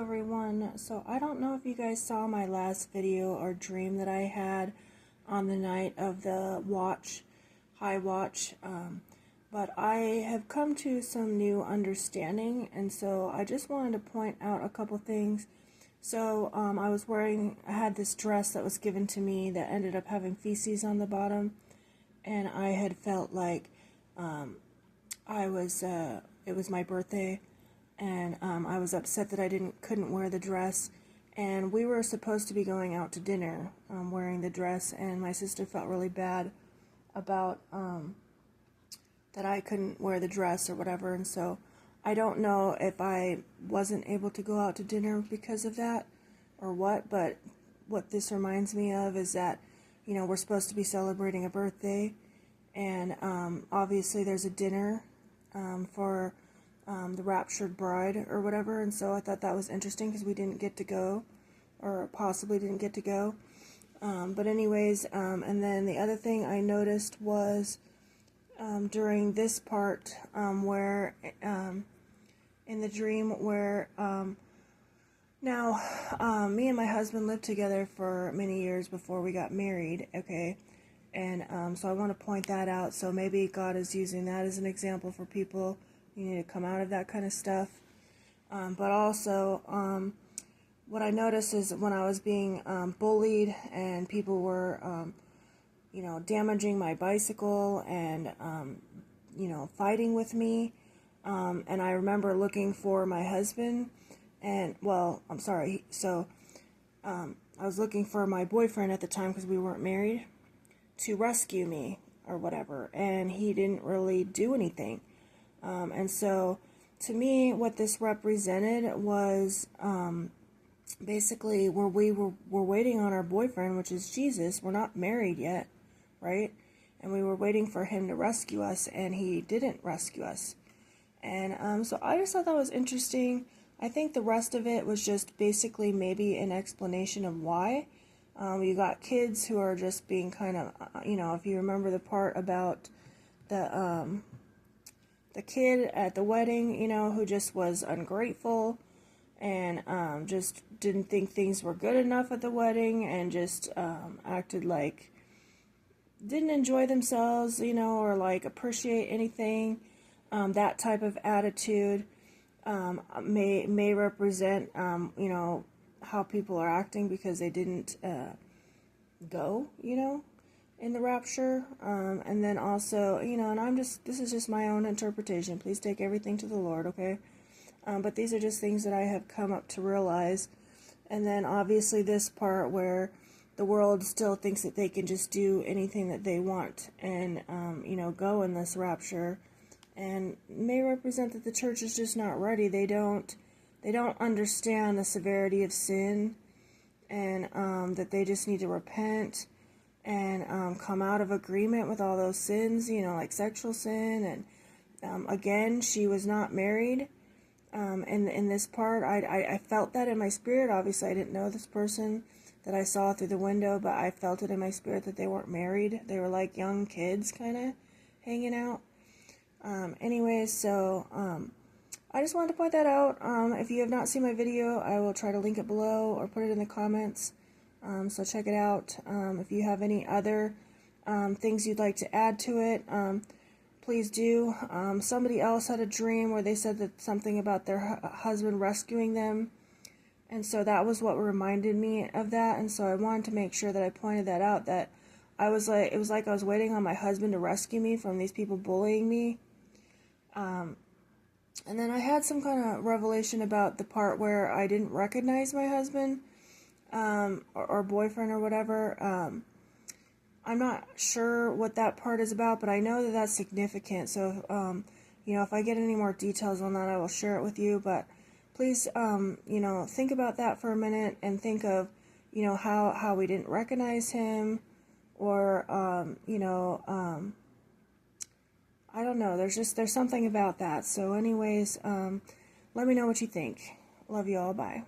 everyone. So I don't know if you guys saw my last video or dream that I had on the night of the high watch, but I have come to some new understanding, and so I just wanted to point out a couple things. So I had this dress that was given to me that ended up having feces on the bottom, and I had felt like it was my birthday, and I was upset that I couldn't wear the dress, and we were supposed to be going out to dinner wearing the dress, and my sister felt really bad about that I couldn't wear the dress or whatever, and so I don't know if I wasn't able to go out to dinner because of that or what, but what this reminds me of is that, we're supposed to be celebrating a birthday, and obviously there's a dinner for the raptured bride or whatever, and so I thought that was interesting because we didn't get to go, or possibly didn't get to go. But anyways, and then the other thing I noticed was during this part where in the dream where now me and my husband lived together for many years before we got married, okay? And so I want to point that out. So maybe God is using that as an example for people. You need to come out of that kind of stuff. But also, what I noticed is when I was being bullied and people were, damaging my bicycle and, fighting with me. And I remember looking for my husband. And, well, I'm sorry. So I was looking for my boyfriend at the time because we weren't married, to rescue me or whatever, and he didn't really do anything. And so to me what this represented was basically where we're waiting on our boyfriend, which is Jesus. We're not married yet, right? And we were waiting for him to rescue us, and he didn't rescue us. And so I just thought that was interesting. I think the rest of it was just basically maybe an explanation of why. You got kids who are just being kind of, if you remember the part about the kid at the wedding, who just was ungrateful and just didn't think things were good enough at the wedding and just acted like didn't enjoy themselves, or like appreciate anything. That type of attitude may represent, how people are acting because they didn't go, in the rapture. And then also, and this is just my own interpretation. Please take everything to the Lord, okay? But these are just things that I have come up to realize. And then obviously this part where the world still thinks that they can just do anything that they want and, go in this rapture, and may represent that the church is just not ready. They don't understand the severity of sin, and that they just need to repent and come out of agreement with all those sins, like sexual sin. And again, she was not married. In this part, I felt that in my spirit. Obviously, I didn't know this person that I saw through the window, but I felt it in my spirit that they weren't married. They were like young kids kind of hanging out. Anyways, so I just wanted to point that out. If you have not seen my video, I will try to link it below or put it in the comments. So check it out. If you have any other things you'd like to add to it, please do. Somebody else had a dream where they said that something about their husband rescuing them. And so that was what reminded me of that. And so I wanted to make sure that I pointed that out, that it was like I was waiting on my husband to rescue me from these people bullying me. And then I had some kind of revelation about the part where I didn't recognize my husband, or boyfriend or whatever. I'm not sure what that part is about, but I know that that's significant. So, if I get any more details on that, I will share it with you. But please, think about that for a minute and think of, how we didn't recognize him, or, I don't know. There's something about that. So anyways, let me know what you think. Love you all. Bye.